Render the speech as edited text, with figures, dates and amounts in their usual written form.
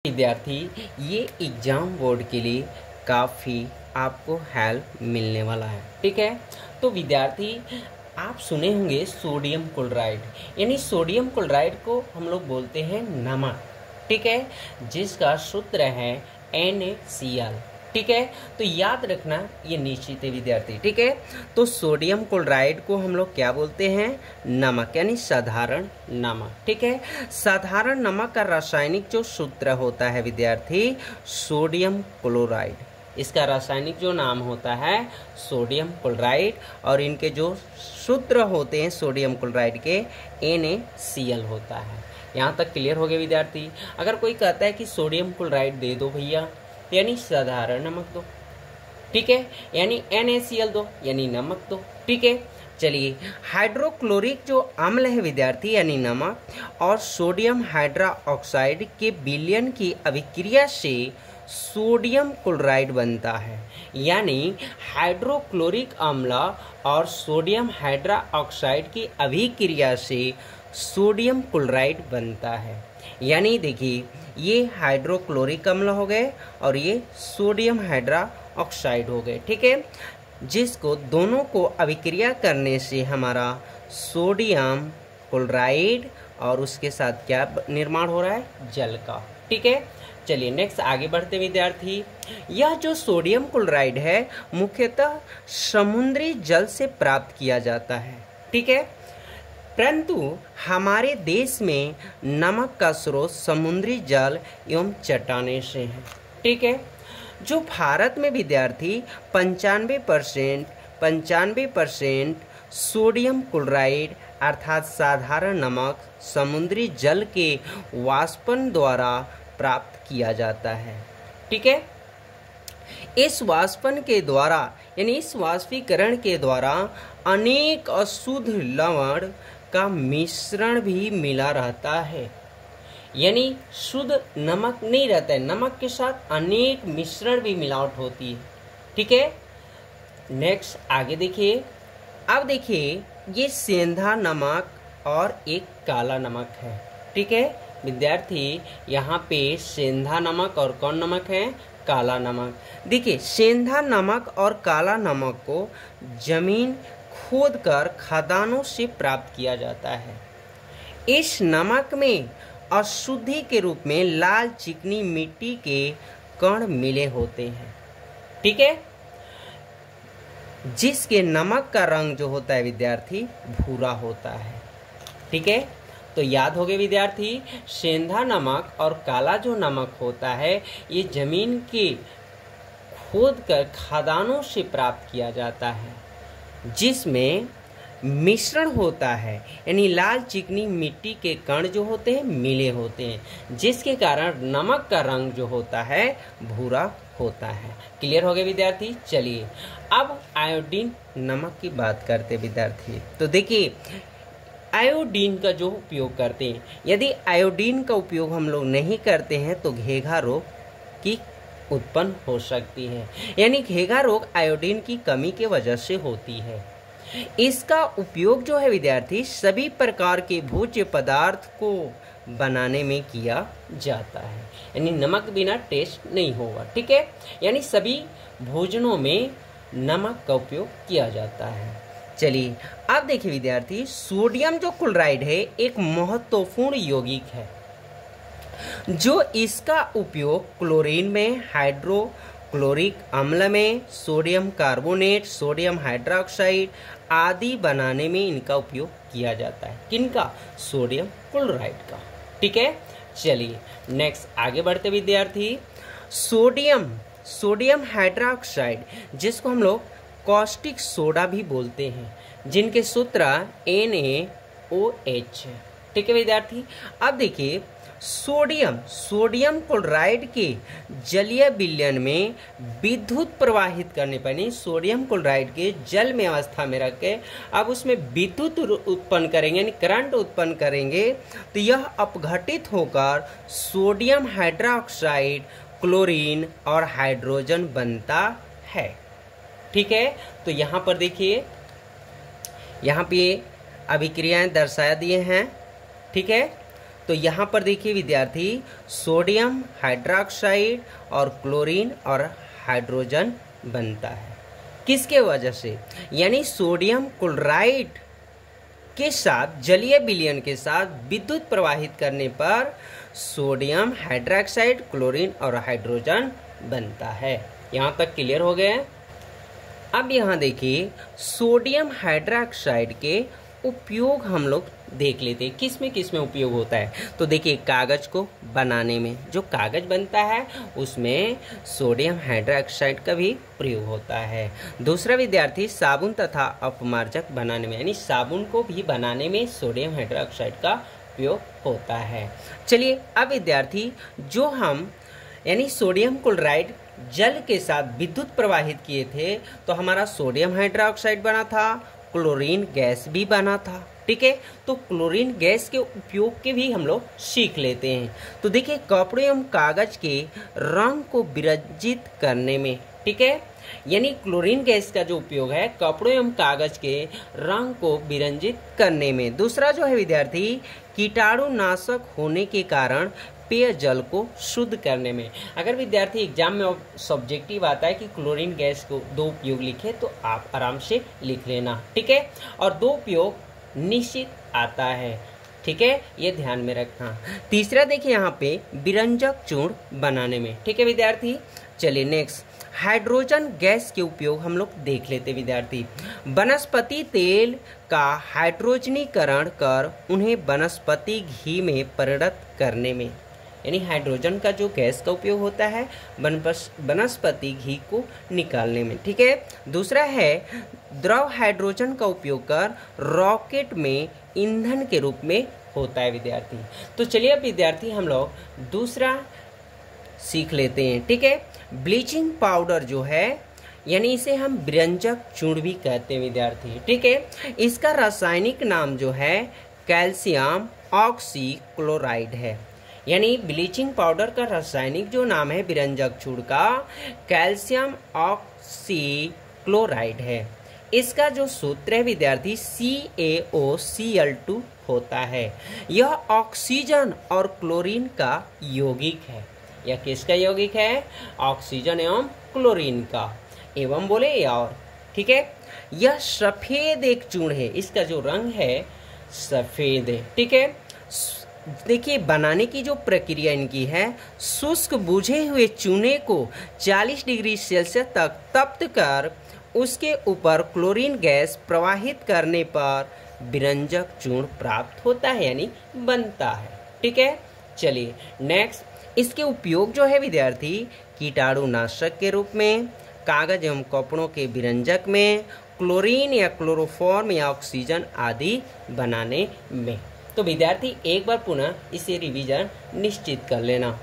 विद्यार्थी, ये exam board के लिए काफ़ी आपको हेल्प मिलने वाला है। ठीक है, तो विद्यार्थी आप सुने होंगे सोडियम क्लोराइड, यानी सोडियम क्लोराइड को हम लोग बोलते हैं नमक। ठीक है, जिसका सूत्र है NaCl। ठीक है, तो याद रखना ये निश्चित है विद्यार्थी। ठीक है, तो सोडियम क्लोराइड को हम लोग क्या बोलते हैं? नमक, यानी साधारण नमक। ठीक है, साधारण नमक का रासायनिक जो सूत्र होता है विद्यार्थी, सोडियम क्लोराइड। इसका रासायनिक जो नाम होता है सोडियम क्लोराइड, और इनके जो सूत्र होते हैं सोडियम क्लोराइड के NaCl होता है। यहाँ तक क्लियर हो गया विद्यार्थी। अगर कोई कहता है कि सोडियम क्लोराइड दे दो भैया, यानी साधारण नमक दो। ठीक है, यानी NaCl दो, यानी नमक दो। ठीक है, चलिए हाइड्रोक्लोरिक जो अम्ल है विद्यार्थी, यानी नमक, और सोडियम हाइड्रोक्साइड के विलयन की अभिक्रिया से सोडियम क्लोराइड बनता है। यानी हाइड्रोक्लोरिक अम्ल और सोडियम हाइड्रोक्साइड की अभिक्रिया से सोडियम क्लोराइड बनता है। यानी देखिए, ये हाइड्रोक्लोरिक अम्ल हो गए और ये सोडियम हाइड्रोक्साइड हो गए। ठीक है, जिसको दोनों को अभिक्रिया करने से हमारा सोडियम क्लोराइड और उसके साथ क्या निर्माण हो रहा है? जल का। ठीक है, चलिए नेक्स्ट आगे बढ़ते विद्यार्थी। यह जो सोडियम क्लोराइड है मुख्यतः समुद्री जल से प्राप्त किया जाता है। ठीक है, परंतु हमारे देश में नमक का स्रोत समुद्री जल एवं चट्टानें से है। ठीक है, जो भारत में विद्यार्थी 95% सोडियम क्लोराइड अर्थात साधारण नमक समुद्री जल के वाष्पन द्वारा प्राप्त किया जाता है। ठीक है, इस वाष्पन के द्वारा यानी इस वाष्पीकरण के द्वारा अनेक अशुद्ध लवण का मिश्रण भी मिला रहता है। यानी शुद्ध नमक नहीं रहता है, नमक के साथ अनेक मिश्रण भी मिलावट होती है। ठीक है, नेक्स्ट आगे देखिए। अब देखिए, ये सेंधा नमक और एक काला नमक है। ठीक है विद्यार्थी, यहाँ पे सेंधा नमक और कौन नमक है? काला नमक। देखिए, सेंधा नमक और काला नमक को जमीन खोदकर खदानों से प्राप्त किया जाता है। इस नमक में अशुद्धि के रूप में लाल चिकनी मिट्टी के कण मिले होते हैं। ठीक है, जिसके नमक का रंग जो होता है विद्यार्थी भूरा होता है। ठीक है, तो याद हो गए विद्यार्थी, सेंधा नमक और काला जो नमक होता है ये जमीन के खोदकर खदानों से प्राप्त किया जाता है, जिसमें मिश्रण होता है, यानी लाल चिकनी मिट्टी के कण जो होते हैं मिले होते हैं, जिसके कारण नमक का रंग जो होता है भूरा होता है। क्लियर हो गए विद्यार्थी। चलिए अब आयोडीन नमक की बात करते हैं विद्यार्थी। तो देखिए, आयोडीन का जो उपयोग करते हैं, यदि आयोडीन का उपयोग हम लोग नहीं करते हैं तो घेघा रोग की उत्पन्न हो सकती है। यानी घेघा रोग आयोडीन की कमी के वजह से होती है। इसका उपयोग जो है विद्यार्थी सभी प्रकार के भोज्य पदार्थ को बनाने में किया जाता है, यानी नमक बिना टेस्ट नहीं होगा। ठीक है, यानी सभी भोजनों में नमक का उपयोग किया जाता है। चलिए अब देखिए विद्यार्थी, सोडियम जो क्लोराइड है एक महत्वपूर्ण यौगिक है, जो इसका उपयोग क्लोरीन में, हाइड्रोक्लोरिक अम्ल में, सोडियम कार्बोनेट, सोडियम हाइड्रोक्साइड आदि बनाने में इनका उपयोग किया जाता है। किनका? सोडियम क्लोराइड का। ठीक है, चलिए नेक्स्ट आगे बढ़ते विद्यार्थी। सोडियम हाइड्रोक्साइड, जिसको हम लोग कॉस्टिक सोडा भी बोलते हैं, जिनके सूत्र NaOH है। ठीक है विद्यार्थी, अब देखिए, सोडियम क्लोराइड के जलीय विलयन में विद्युत प्रवाहित करने पर, नहीं सोडियम क्लोराइड के जल में अवस्था में रख के अब उसमें विद्युत उत्पन्न करेंगे, यानी करंट उत्पन्न करेंगे, तो यह अपघटित होकर सोडियम हाइड्रोक्साइड, क्लोरीन और हाइड्रोजन बनता है। ठीक है, तो यहाँ पर देखिए, यहाँ पे अभिक्रियाएं दर्शा दिए हैं। ठीक है, तो यहाँ पर देखिए विद्यार्थी, सोडियम हाइड्रोक्साइड और क्लोरीन और हाइड्रोजन बनता है। किसके वजह से? यानी सोडियम क्लोराइड के साथ जलीय विलयन के साथ विद्युत प्रवाहित करने पर सोडियम हाइड्रोक्साइड, क्लोरीन और हाइड्रोजन बनता है। यहाँ तक क्लियर हो गया? अब यहाँ देखिए, सोडियम हाइड्रोक्साइड के उपयोग हम लोग देख लेते हैं, किस में उपयोग होता है। तो देखिए, कागज को बनाने में जो कागज बनता है उसमें सोडियम हाइड्रोक्साइड का भी प्रयोग होता है। दूसरा विद्यार्थी, साबुन तथा अपमार्जक बनाने में, यानी साबुन को भी बनाने में सोडियम हाइड्रोक्साइड का उपयोग होता है। चलिए अब विद्यार्थी, जो हम यानी सोडियम क्लोराइड जल के साथ विद्युत प्रवाहित किए थे तो हमारा सोडियम हाइड्रोक्साइड बना था, क्लोरीन गैस भी बना था। ठीक है, तो क्लोरीन गैस के उपयोग के भी हम लोग सीख लेते हैं। तो देखिए, कपड़े एवं कागज के रंग को विरंजित करने में, ठीक है, यानी क्लोरीन गैस का जो उपयोग है कपड़ों एवं कागज के रंग को विरंजित करने में। दूसरा जो है विद्यार्थी, कीटाणुनाशक होने के कारण पेयजल को शुद्ध करने में। अगर विद्यार्थी एग्जाम में सब्जेक्टिव आता है कि क्लोरीन गैस को दो उपयोग लिखे तो आप आराम से लिख लेना। ठीक है, और दो उपयोग निश्चित आता है। ठीक है, ये ध्यान में रखना। तीसरा देखिए यहाँ पे विरंजक चूर्ण बनाने में। ठीक है विद्यार्थी, चलिए नेक्स्ट, हाइड्रोजन गैस के उपयोग हम लोग देख लेते विद्यार्थी। वनस्पति तेल का हाइड्रोजनीकरण कर उन्हें वनस्पति घी में परिणत करने में, यानी हाइड्रोजन का जो गैस का उपयोग होता है वनस्पति घी को निकालने में। ठीक है, दूसरा है द्रव हाइड्रोजन का उपयोग कर रॉकेट में ईंधन के रूप में होता है विद्यार्थी। तो चलिए अब विद्यार्थी हम लोग दूसरा सीख लेते हैं। ठीक है, ब्लीचिंग पाउडर जो है, यानी इसे हम विरंजक चूर्ण भी कहते हैं विद्यार्थी। ठीक है, इसका रासायनिक नाम जो है कैल्शियम ऑक्सीक्लोराइड है। यानी ब्लीचिंग पाउडर का रासायनिक जो नाम है विरंजक चूर्ण का कैल्शियम ऑक्सीक्लोराइड है। इसका जो सूत्र है विद्यार्थी CaOCl2 होता है। यह ऑक्सीजन और क्लोरीन का यौगिक है। यह किसका यौगिक है? ऑक्सीजन एवं क्लोरीन का, एवं बोले और। ठीक है, यह सफेद एक चूर्ण है, इसका जो रंग है सफेद है। ठीक है, देखिए बनाने की जो प्रक्रिया इनकी है, शुष्क बुझे हुए चूने को 40 डिग्री सेल्सियस तक तप्त कर उसके ऊपर क्लोरीन गैस प्रवाहित करने पर विरंजक चूर्ण प्राप्त होता है, यानी बनता है। ठीक है, चलिए नेक्स्ट, इसके उपयोग जो है विद्यार्थी कीटाणुनाशक के रूप में, कागज एवं कपड़ों के विरंजक में, क्लोरीन या क्लोरोफॉर्म या ऑक्सीजन आदि बनाने में। तो विद्यार्थी एक बार पुनः इसे रिवीजन निश्चित कर लेना।